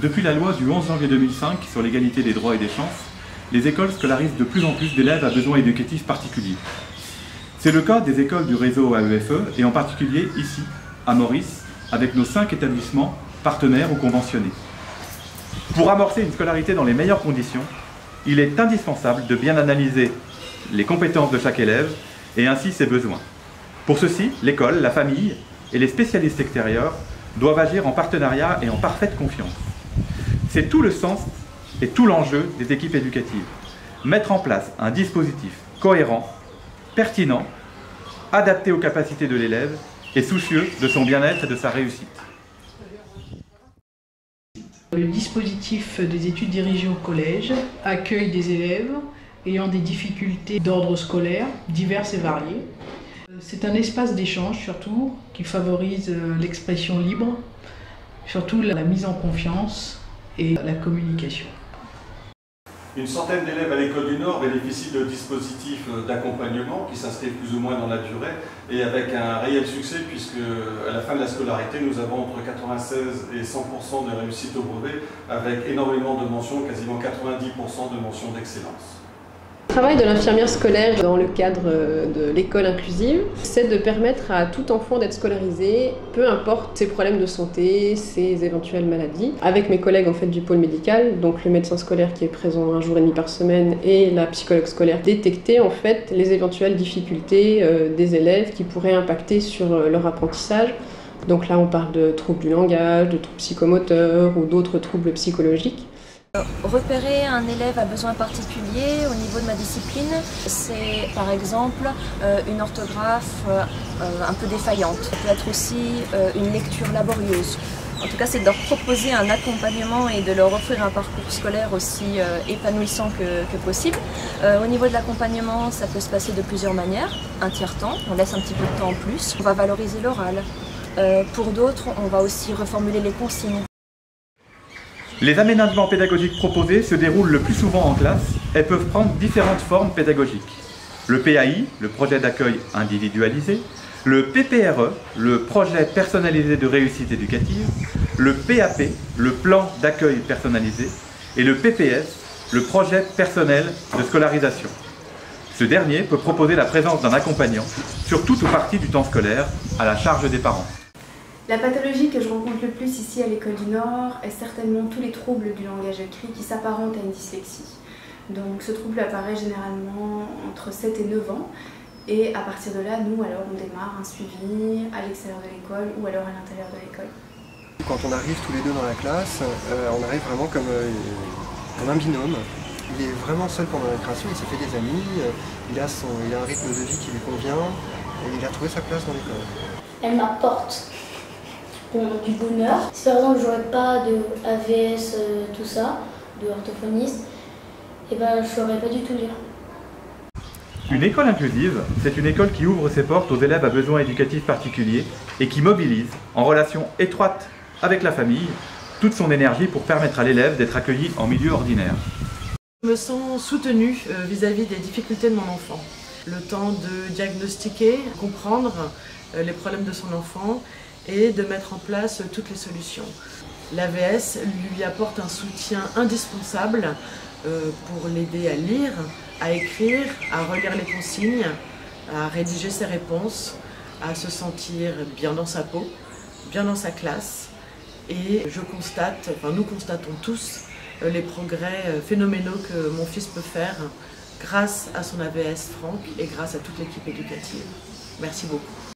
Depuis la loi du 11 janvier 2005 sur l'égalité des droits et des chances, les écoles scolarisent de plus en plus d'élèves à besoins éducatifs particuliers. C'est le cas des écoles du réseau AEFE et en particulier ici, à Maurice, avec nos 5 établissements partenaires ou conventionnés. Pour amorcer une scolarité dans les meilleures conditions, il est indispensable de bien analyser les compétences de chaque élève et ainsi ses besoins. Pour ceci, l'école, la famille et les spécialistes extérieurs doivent agir en partenariat et en parfaite confiance. C'est tout le sens et tout l'enjeu des équipes éducatives. Mettre en place un dispositif cohérent, pertinent, adapté aux capacités de l'élève et soucieux de son bien-être et de sa réussite. Le dispositif des études dirigées au collège accueille des élèves ayant des difficultés d'ordre scolaire diverses et variées. C'est un espace d'échange surtout qui favorise l'expression libre, surtout la mise en confiance et la communication. Une centaine d'élèves à l'école du Nord bénéficient de dispositifs d'accompagnement qui s'inscrivent plus ou moins dans la durée et avec un réel succès puisque à la fin de la scolarité nous avons entre 96 et 100% de réussite au brevet avec énormément de mentions, quasiment 90% de mentions d'excellence. Le travail de l'infirmière scolaire dans le cadre de l'école inclusive, c'est de permettre à tout enfant d'être scolarisé, peu importe ses problèmes de santé, ses éventuelles maladies. Avec mes collègues en fait, du pôle médical, donc le médecin scolaire qui est présent 1 jour et demi par semaine et la psychologue scolaire, détecter en fait les éventuelles difficultés des élèves qui pourraient impacter sur leur apprentissage. Donc là on parle de troubles du langage, de troubles psychomoteurs ou d'autres troubles psychologiques. Repérer un élève à besoin particulier au niveau de ma discipline, c'est par exemple une orthographe un peu défaillante. Ça peut être aussi une lecture laborieuse. En tout cas, c'est de leur proposer un accompagnement et de leur offrir un parcours scolaire aussi épanouissant que possible. Au niveau de l'accompagnement, ça peut se passer de plusieurs manières. Un tiers-temps, on laisse un petit peu de temps en plus. On va valoriser l'oral. Pour d'autres, on va aussi reformuler les consignes. Les aménagements pédagogiques proposés se déroulent le plus souvent en classe et peuvent prendre différentes formes pédagogiques. Le PAI, le projet d'accueil individualisé, le PPRE, le projet personnalisé de réussite éducative, le PAP, le plan d'accueil personnalisé, et le PPS, le projet personnel de scolarisation. Ce dernier peut proposer la présence d'un accompagnant sur toute ou partie du temps scolaire à la charge des parents. La pathologie que je rencontre le plus ici à l'école du Nord est certainement tous les troubles du langage écrit qui s'apparentent à une dyslexie. Donc ce trouble apparaît généralement entre 7 et 9 ans et à partir de là, nous alors on démarre un suivi à l'extérieur de l'école ou alors à l'intérieur de l'école. Quand on arrive tous les deux dans la classe, on arrive vraiment comme un binôme. Il est vraiment seul pendant la récréation, il s'est fait des amis, il a un rythme de vie qui lui convient et il a trouvé sa place dans l'école. Elle m'apporte du bonheur. Si par exemple j'aurais pas de AVS, tout ça, de orthophoniste, et ben je saurais pas du tout lire. Une école inclusive, c'est une école qui ouvre ses portes aux élèves à besoins éducatifs particuliers et qui mobilise, en relation étroite avec la famille, toute son énergie pour permettre à l'élève d'être accueilli en milieu ordinaire. Je me sens soutenue vis-à-vis des difficultés de mon enfant. Le temps de diagnostiquer, comprendre les problèmes de son enfant et de mettre en place toutes les solutions. L'AVS lui apporte un soutien indispensable pour l'aider à lire, à écrire, à relire les consignes, à rédiger ses réponses, à se sentir bien dans sa peau, bien dans sa classe. Et nous constatons tous les progrès phénoménaux que mon fils peut faire grâce à son AVS Franck et grâce à toute l'équipe éducative. Merci beaucoup.